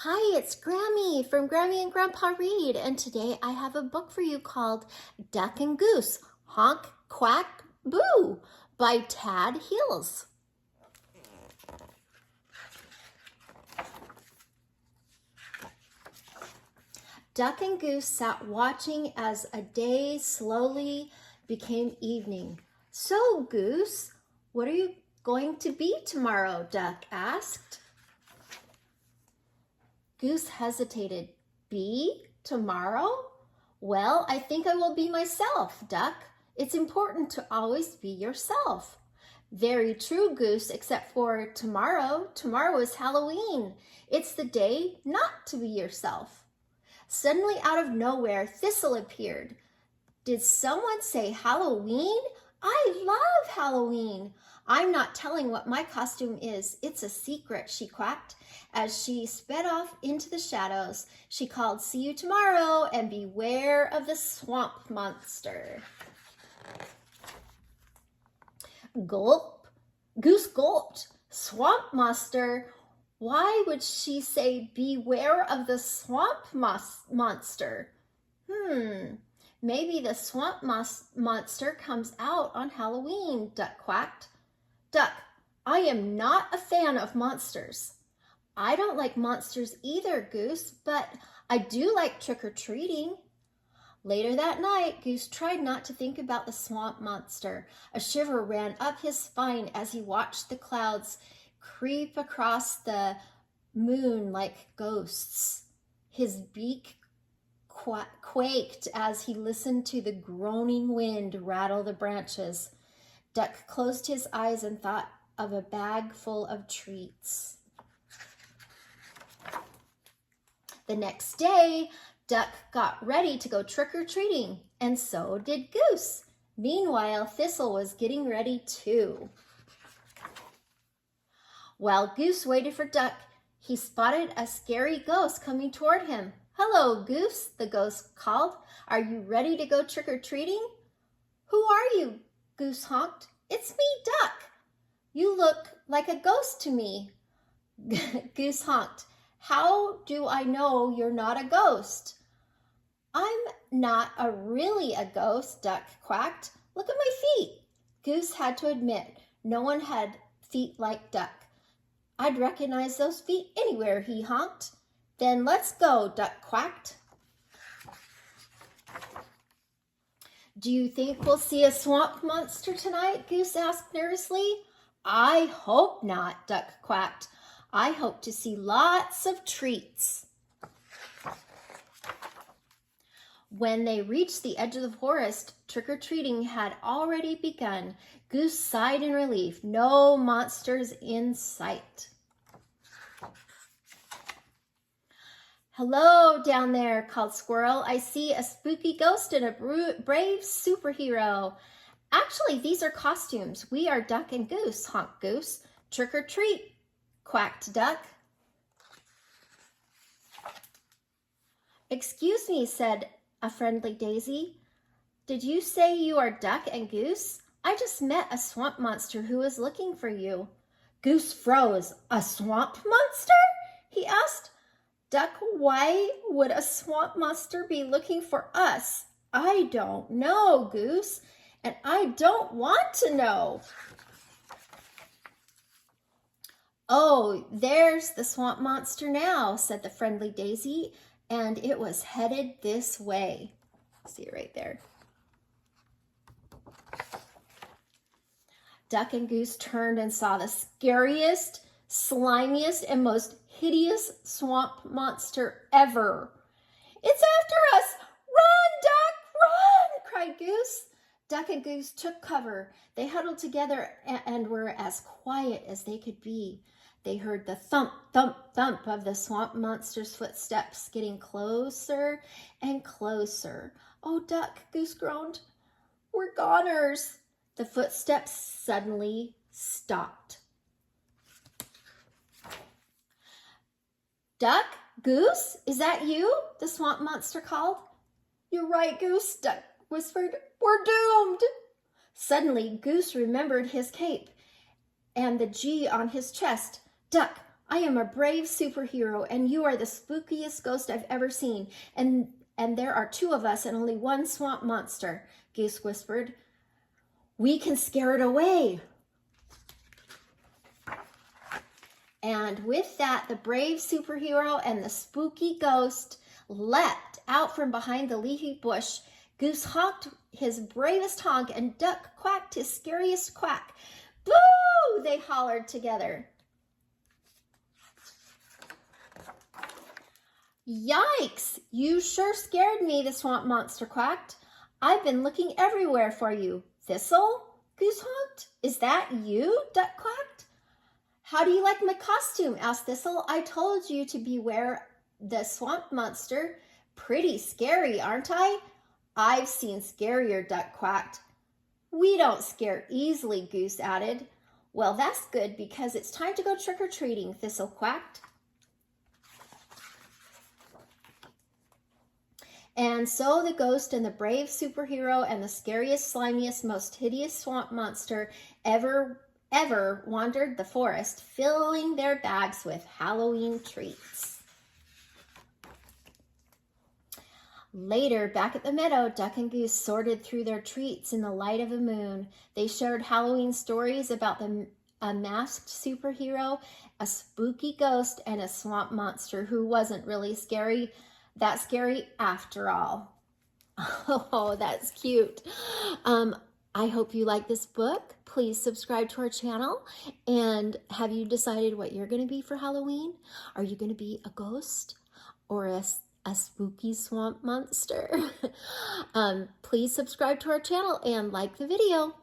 Hi, it's Grammy from Grammy and Grandpa Read, and today I have a book for you called Duck and Goose, Honk, Quack, Boo by Tad Hills. Duck and Goose sat watching as a day slowly became evening. So, Goose, what are you going to be tomorrow? Duck asked. Goose hesitated. Be tomorrow? Well, I think I will be myself, Duck. It's important to always be yourself. Very true, Goose, except for tomorrow. Tomorrow is Halloween. It's the day not to be yourself. Suddenly, out of nowhere, Thistle appeared. Did someone say Halloween? I love Halloween. I'm not telling what my costume is. It's a secret, she quacked. As she sped off into the shadows, she called, see you tomorrow, and beware of the swamp monster. Gulp. Goose gulped. Swamp monster? Why would she say beware of the swamp monster? Maybe the swamp monster comes out on Halloween, Duck quacked. Duck, I am not a fan of monsters. I don't like monsters either, Goose, but I do like trick-or-treating. Later that night, Goose tried not to think about the swamp monster. A shiver ran up his spine as he watched the clouds creep across the moon like ghosts. His beak quaked as he listened to the groaning wind rattle the branches. Duck closed his eyes and thought of a bag full of treats. The next day, Duck got ready to go trick-or-treating, and so did Goose. Meanwhile, Thistle was getting ready too. While Goose waited for Duck, he spotted a scary ghost coming toward him. Hello, Goose, the ghost called. Are you ready to go trick-or-treating? Who are you? Goose honked. It's me, Duck. You look like a ghost to me. Goose honked. How do I know you're not a ghost? I'm not really a ghost, Duck quacked. Look at my feet. Goose had to admit no one had feet like Duck. I'd recognize those feet anywhere, he honked. Then let's go, Duck quacked. Do you think we'll see a swamp monster tonight? Goose asked nervously. I hope not, Duck quacked. I hope to see lots of treats. When they reached the edge of the forest, trick-or-treating had already begun. Goose sighed in relief. No monsters in sight. Hello down there, called Squirrel. I see a spooky ghost and a brave superhero. Actually, these are costumes. We are Duck and Goose, honked Goose. Trick or treat, quacked Duck. Excuse me, said a friendly daisy. Did you say you are Duck and Goose? I just met a swamp monster who was looking for you. Goose froze. A swamp monster? He asked. Duck, why would a swamp monster be looking for us? I don't know, Goose, and I don't want to know. Oh, there's the swamp monster now, said the friendly daisy, and it was headed this way. See it right there. Duck and Goose turned and saw the scariest, slimiest, and most hideous swamp monster ever. It's after us! Run, Duck, run! Cried Goose. Duck and Goose took cover. They huddled together and were as quiet as they could be. They heard the thump, thump, thump of the swamp monster's footsteps getting closer and closer. Oh, Duck, Goose groaned. We're goners. The footsteps suddenly stopped. Duck, Goose, is that you? The swamp monster called. You're right, Goose, Duck whispered. We're doomed. Suddenly, Goose remembered his cape and the G on his chest. Duck, I am a brave superhero, and you are the spookiest ghost I've ever seen. And there are two of us and only one swamp monster, Goose whispered. We can scare it away. And with that, the brave superhero and the spooky ghost leapt out from behind the leafy bush. Goose honked his bravest honk, and Duck quacked his scariest quack. Boo! They hollered together. Yikes! You sure scared me, the swamp monster quacked. I've been looking everywhere for you. Thistle? Goose honked. Is that you? Duck quacked. How do you like my costume? Asked Thistle. I told you to beware the swamp monster. Pretty scary, aren't I? I've seen scarier, Duck quacked. We don't scare easily, Goose added. Well, that's good because it's time to go trick-or-treating, Thistle quacked. And so the ghost and the brave superhero and the scariest, slimiest, most hideous swamp monster ever wandered the forest, filling their bags with Halloween treats. Later, back at the meadow, Duck and Goose sorted through their treats in the light of the moon. They shared Halloween stories about a masked superhero, a spooky ghost, and a swamp monster who wasn't really that scary after all. Oh, that's cute. I hope you like this book. Please subscribe to our channel. And have you decided what you're going to be for Halloween? Are you going to be a ghost or a spooky swamp monster? Please subscribe to our channel and like the video.